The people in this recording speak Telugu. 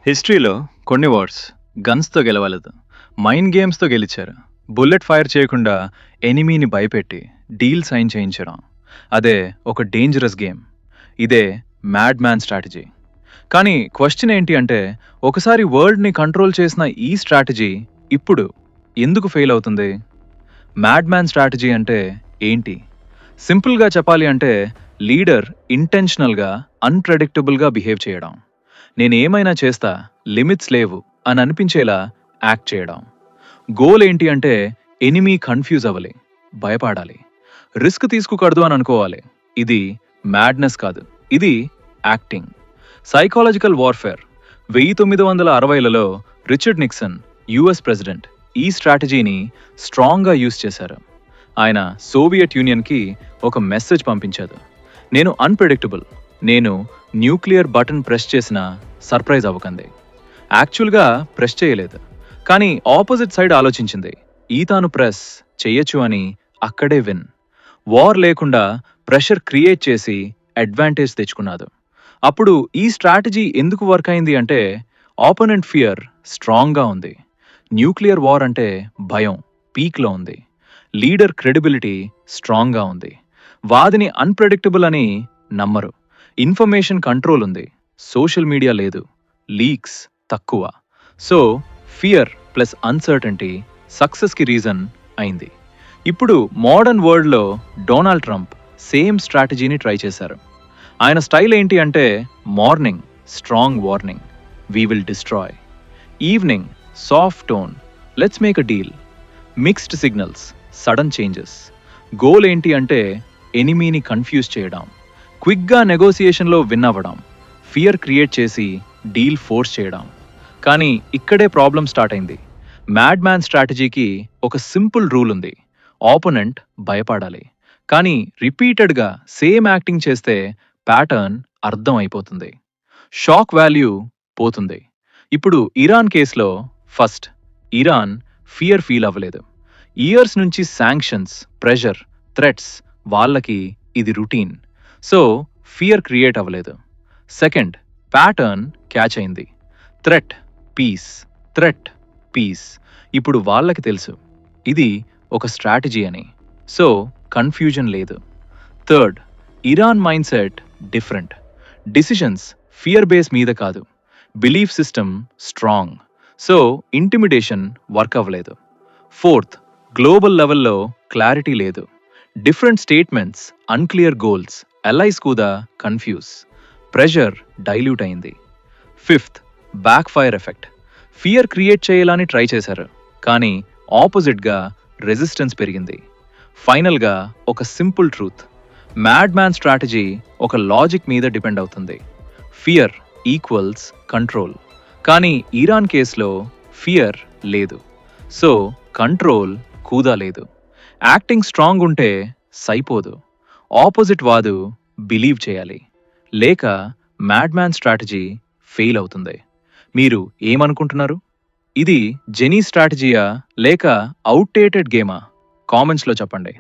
హిస్టరీలో కొన్ని వార్స్ గన్స్తో గెలవలేదు, మైండ్ గేమ్స్తో గెలిచారు. బుల్లెట్ ఫైర్ చేయకుండా ఎనిమీని భయపెట్టి డీల్ సైన్ చేయించడం, అదే ఒక డేంజరస్ గేమ్. ఇదే మ్యాడ్ మ్యాన్ స్ట్రాటజీ. కానీ క్వశ్చన్ ఏంటి అంటే, ఒకసారి వరల్డ్ని కంట్రోల్ చేసిన ఈ స్ట్రాటజీ ఇప్పుడు ఎందుకు ఫెయిల్ అవుతుంది? మ్యాడ్ మ్యాన్ స్ట్రాటజీ అంటే ఏంటి? సింపుల్గా చెప్పాలి అంటే, లీడర్ ఇంటెన్షనల్గా అన్ప్రెడిక్టబుల్గా బిహేవ్ చేయడం, నేనేమైనా చేస్తా, లిమిట్స్ లేవు అని అనిపించేలా యాక్ట్ చేయడం. గోల్ ఏంటి అంటే, ఎనిమీ కన్ఫ్యూజ్ అవ్వాలి, భయపడాలి, రిస్క్ తీసుకోకూడదు అని అనుకోవాలి. ఇది మ్యాడ్నెస్ కాదు, ఇది యాక్టింగ్. Psychological warfare. 1960లలో రిచర్డ్ నిక్సన్, యుఎస్ ప్రెసిడెంట్, ఈ స్ట్రాటజీని స్ట్రాంగ్గా యూజ్ చేశారు. ఆయన సోవియట్ యూనియన్కి ఒక మెసేజ్ పంపించారు: నేను అన్ప్రెడిక్టబుల్, నేను న్యూక్లియర్ బటన్ ప్రెస్ చేసిన సర్ప్రైజ్ అవ్వకండి. యాక్చువల్గా ప్రెస్ చేయలేదు, కానీ ఆపోజిట్ సైడ్ ఆలోచించింది, తాను ప్రెస్ చెయ్యొచ్చు అని. అక్కడే విన్. వార్ లేకుండా ప్రెషర్ క్రియేట్ చేసి అడ్వాంటేజ్ తెచ్చుకున్నాడు. అప్పుడు ఈ స్ట్రాటజీ ఎందుకు వర్క్ అయింది అంటే, ఆపోనెంట్ ఫియర్ స్ట్రాంగ్గా ఉంది, న్యూక్లియర్ వార్ అంటే భయం పీక్లో ఉంది, లీడర్ క్రెడిబిలిటీ స్ట్రాంగ్గా ఉంది, వాదిని అన్ప్రెడిక్టబుల్ అని నమ్మరు, ఇన్ఫర్మేషన్ కంట్రోల్ ఉంది, సోషల్ మీడియా లేదు, లీక్స్ తక్కువ. సో ఫియర్ ప్లస్ అన్సర్టనిటీ సక్సెస్కి రీజన్ అయింది. ఇప్పుడు మోడర్న్ వరల్డ్లో డొనాల్డ్ ట్రంప్ సేమ్ స్ట్రాటజీని ట్రై చేశారు. ఆయన స్టైల్ ఏంటి అంటే, morning strong warning, we will destroy. Evening soft tone, let's make a deal. Mixed signals, sudden changes. Goal ఏంటి అంటే, ఎనిమీని కన్ఫ్యూజ్ చేయడం, క్విక్గా నెగోసియేషన్లో విన్ అవ్వడం, ఫియర్ క్రియేట్ చేసి డీల్ ఫోర్స్ చేయడం. కానీ ఇక్కడే ప్రాబ్లం స్టార్ట్ అయింది. మ్యాడ్ మ్యాన్ స్ట్రాటజీకి ఒక సింపుల్ రూల్ ఉంది: ఆపోనెంట్ భయపడాలి. కానీ రిపీటెడ్గా సేమ్ యాక్టింగ్ చేస్తే ప్యాటర్న్ అర్థం అయిపోతుంది, షాక్ వాల్యూ పోతుంది. ఇప్పుడు ఇరాన్ కేసులో, ఫస్ట్ ఇరాన్ ఫియర్ ఫీల్ అవ్వలేదు. ఇయర్స్ నుంచి శాంక్షన్స్, ప్రెషర్, థ్రెట్స్, వాళ్ళకి ఇది రొటీన్. సో ఫియర్ క్రియేట్ అవ్వలేదు. సెకండ్, ప్యాటర్న్ క్యాచ్ అయింది, థ్రెట్ పీస్, థ్రెట్ పీస్. ఇప్పుడు వాళ్ళకి తెలుసు ఇది ఒక స్ట్రాటజీ అని, సో కన్ఫ్యూజన్ లేదు. Third, Iran mindset different. Decisions fear base మీద కాదు, belief system strong, so intimidation work అవ్వలేదు. ఫోర్త్, గ్లోబల్ లెవెల్లో క్లారిటీ లేదు, different statements, unclear goals, allies కూడా కన్ఫ్యూజ్, ప్రెషర్ డైల్యూట్ అయింది. Fifth, back fire effect. Fear create చేయాలని ట్రై చేశారు, కానీ ఆపోజిట్గా రెసిస్టెన్స్ పెరిగింది. ఫైనల్గా ఒక simple truth: mad man strategy ఒక లాజిక్ మీద డిపెండ్ అవుతుంది. Fear equals control. కానీ ఇరాన్ కేసులో ఫియర్ లేదు, సో కంట్రోల్ కూడా లేదు. యాక్టింగ్ స్ట్రాంగ్ ఉంటే సరిపోదు, ఆపోజిట్ వాదు బిలీవ్ చేయాలి, లేక మ్యాడ్ మ్యాన్ స్ట్రాటజీ ఫెయిల్ అవుతుంది. మీరు ఏమనుకుంటున్నారు? ఇది జెనీ స్ట్రాటజీయా లేక అవుట్డేటెడ్ గేమా? కామెంట్స్లో చెప్పండి.